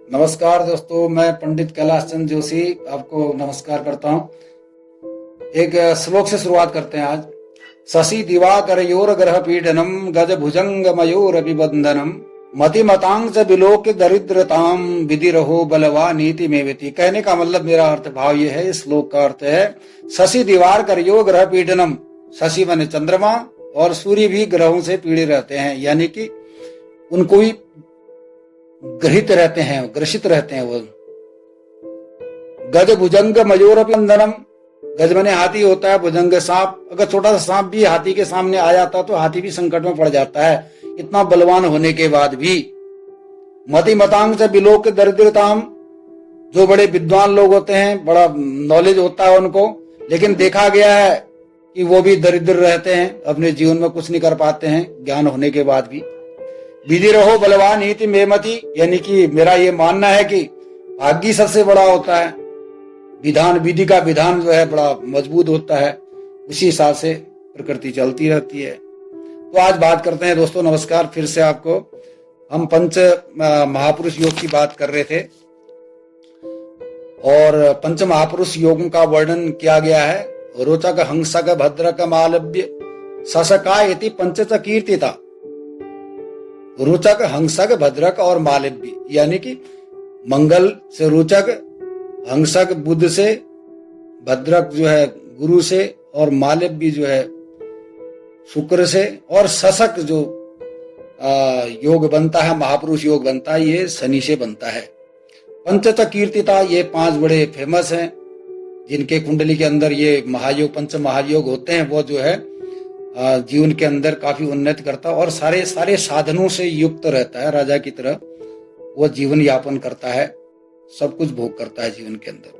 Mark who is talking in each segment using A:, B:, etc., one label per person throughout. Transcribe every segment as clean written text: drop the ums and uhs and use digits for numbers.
A: नमस्कार दोस्तों, मैं पंडित कैलाश चंद्र जोशी आपको नमस्कार करता हूँ। एक श्लोक से शुरुआत करते हैं आज। शशि दिवाकरयोर ग्रह पीडनम गज भुजंग मयूर अभिबंधनम मति मतांग च विलोक दरिद्रताम विधि रहो बलवा नीति में व्यति। कहने का मतलब, मेरा अर्थ भाव ये है, इस श्लोक का अर्थ है शशि दिवाकरयो ग्रह पीडनम। शशि माने चंद्रमा और सूर्य भी ग्रहों से पीड़ित रहते हैं, यानी कि उनको भी ग्रहित रहते हैं, ग्रसित रहते हैं वो। गज भुजंग मयूर अभिबंधनम, गज माने हाथी होता है, भुजंग सांप। अगर छोटा सा सांप भी हाथी के सामने आ जाता तो हाथी भी संकट में पड़ जाता है, इतना बलवान होने के बाद भी। मति मतांग से विलोक दरिद्रताम, जो बड़े विद्वान लोग होते हैं, बड़ा नॉलेज होता है उनको, लेकिन देखा गया है कि वो भी दरिद्र रहते हैं, अपने जीवन में कुछ नहीं कर पाते हैं ज्ञान होने के बाद भी। विधि रहो बलवान नीति में मति, यानी कि मेरा ये मानना है कि भाग्य सबसे बड़ा होता है, विधान विधि का विधान जो है बड़ा मजबूत होता है, उसी हिसाब से प्रकृति चलती रहती है। तो आज बात करते हैं दोस्तों, नमस्कार फिर से आपको। हम पंच महापुरुष योग की बात कर रहे थे और पंच महापुरुष योगों का वर्णन किया गया है। रोचक हंसक भद्रक मालव्य ससका इति पंचच कीर्तिता। रोचक हंसक भद्रक और मालव्य, यानी कि मंगल से रोचक, हंसक बुध से, भद्रक जो है गुरु से, और मालव्य जो है शुक्र से, और सशक जो योग बनता है, महापुरुष योग बनता है, ये शनि से बनता है। पंचच कीर्तिता, ये 5 बड़े फेमस हैं, जिनके कुंडली के अंदर ये महायोग, पंच महायोग होते हैं। वो जो है जीवन के अंदर काफी उन्नति करता है और सारे साधनों से युक्त रहता है, राजा की तरह वो जीवन यापन करता है, सब कुछ भोग करता है जीवन के अंदर।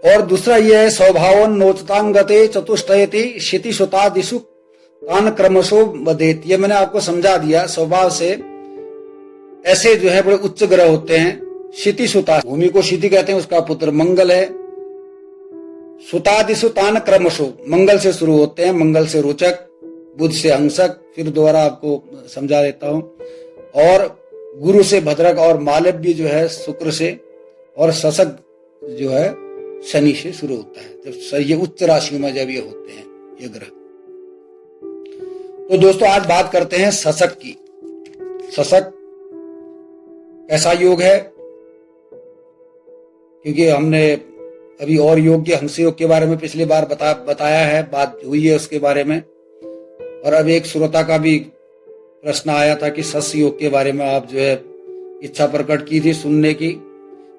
A: और दूसरा ये है स्वभावन नोचतांगते चतुष्टयति क्षिति सुता दिशु तान क्रमशो बदेत। ये मैंने आपको समझा दिया। स्वभाव से ऐसे जो है बड़े उच्च ग्रह होते हैं। क्षिति सुता, भूमि को क्षिति कहते हैं, उसका पुत्र मंगल है। सुतादिशु तान क्रमशो, मंगल से शुरू होते हैं, मंगल से रोचक, बुध से हंसक, फिर दोबारा आपको समझा देता हूं, और गुरु से भद्रक, और मालव्य जो है शुक्र से, और सशक जो है शनि से शुरू होता है। जब ये उच्च राशियों में जब ये होते हैं ये ग्रह। तो दोस्तों आज बात करते हैं सशक की। सशक ऐसा योग है, क्योंकि हमने अभी और योग के हंस योग के बारे में पिछली बार बताया है, बात हुई है उसके बारे में। और अब एक श्रोता का भी प्रश्न आया था कि सस योग के बारे में आप जो है इच्छा प्रकट की थी सुनने की।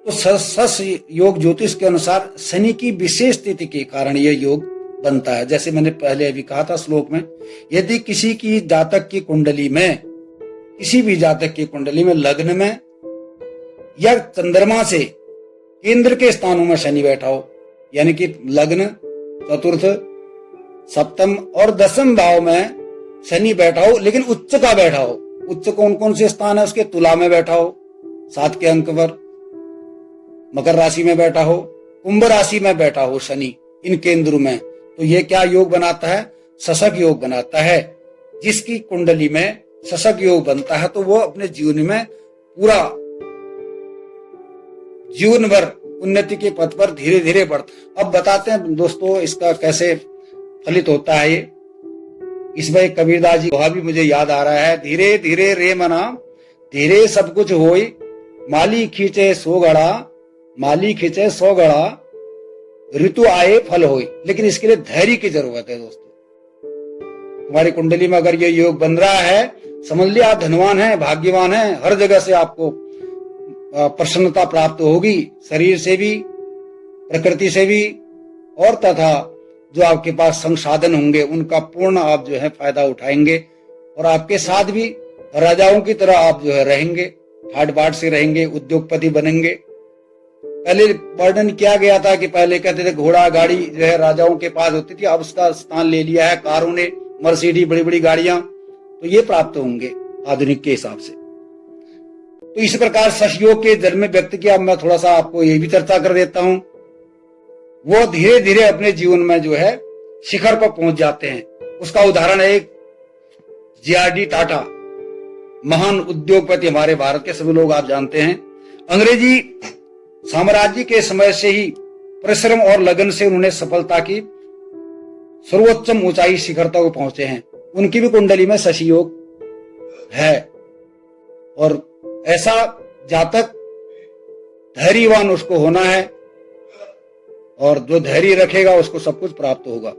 A: तो सस योग ज्योतिष के अनुसार शनि की विशेष स्थिति के कारण यह योग बनता है। जैसे मैंने पहले अभी कहा था श्लोक में, यदि किसी की जातक की कुंडली में, किसी भी जातक की कुंडली में लग्न में या चंद्रमा से केंद्र के स्थानों में शनि बैठा हो, यानी कि लग्न, चतुर्थ, सप्तम और 10वें भाव में शनि बैठा हो, लेकिन उच्च का बैठा हो। उच्च कौन कौन से स्थान है उसके? तुला में बैठा हो 7 के अंक पर, मकर राशि में बैठा हो, कुंभ राशि में बैठा हो शनि, इन केंद्रों में, तो ये क्या योग बनाता है? सशक योग बनाता है। जिसकी कुंडली में सशक योग बनता है तो वो अपने जीवन में पूरा जीवन भर उन्नति के पथ पर धीरे धीरे बढ़ता। अब बताते हैं दोस्तों इसका कैसे फलित होता है ये। इसमें एक कबीरदास जी दोहा भी मुझे याद आ रहा है। धीरे धीरे रे मना धीरे सब कुछ होई, माली खींचे 100 घड़ा, माली खींचे 100 घड़ा, ऋतु आए फल होई। लेकिन इसके लिए धैर्य की जरूरत है दोस्तों। तुम्हारी कुंडली में अगर ये योग बन रहा है, समझ लिया आप धनवान हैं, भाग्यवान हैं, हर जगह से आपको प्रसन्नता प्राप्त होगी, शरीर से भी, प्रकृति से भी, और तथा जो आपके पास संसाधन होंगे उनका पूर्ण आप जो है फायदा उठाएंगे। और आपके साथ भी राजाओं की तरह आप जो है रहेंगे, ठाट बाट से रहेंगे, उद्योगपति बनेंगे। पहले वर्णन किया गया था कि पहले कहते थे घोड़ा गाड़ी जो है राजाओं के पास होती थी, अब उसका स्थान ले लिया है कारों ने, मर्सिडीज, बड़ी बड़ी गाड़ियां, तो ये प्राप्त होंगे आधुनिक के हिसाब से। तो इस प्रकार सश योग के जन्म व्यक्ति की अब मैं थोड़ा सा आपको ये भी चर्चा कर देता हूं। वो धीरे धीरे अपने जीवन में जो है शिखर पर पहुंच जाते हैं। उसका उदाहरण है JRD टाटा, महान उद्योगपति हमारे भारत के सभी लोग आप जानते हैं। अंग्रेजी साम्राज्य के समय से ही परिश्रम और लगन से उन्होंने सफलता की सर्वोच्चम ऊंचाई शिखरता को पहुंचे हैं। उनकी भी कुंडली में शशि योग है और ऐसा जातक धैर्यवान उसको होना है और जो धैर्य रखेगा उसको सब कुछ प्राप्त होगा।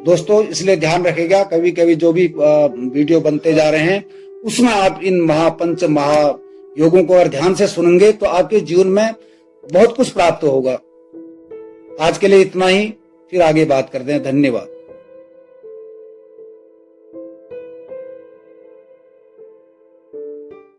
A: दोस्तों इसलिए ध्यान रखिएगा, कभी कभी जो भी वीडियो बनते जा रहे हैं उसमें आप इन महापंच महायोगों को अगर ध्यान से सुनेंगे तो आपके जीवन में बहुत कुछ प्राप्त होगा। आज के लिए इतना ही, फिर आगे बात करते हैं। धन्यवाद।